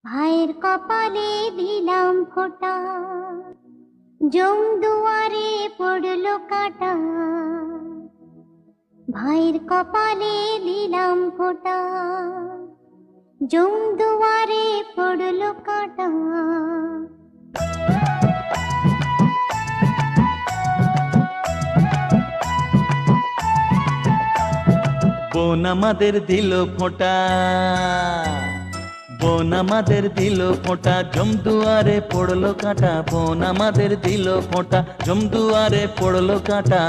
ভাইয়ের কপালে দিলাম ফোঁটা, জম দুয়ারে পড়লো কাঁটা। ভাইয়ের কপালে দিলাম ফোঁটা, জম দুয়ারে পড়লো কাঁটা। বোন আমাদের দিল ফোঁটা, বোন আমাদের দিল ফোঁটা, জমদুয়ারে পড়লো কাঁটা। বোন আমাদের দিল ফোঁটা, জমদুয়ারে পড়লো কাঁটা।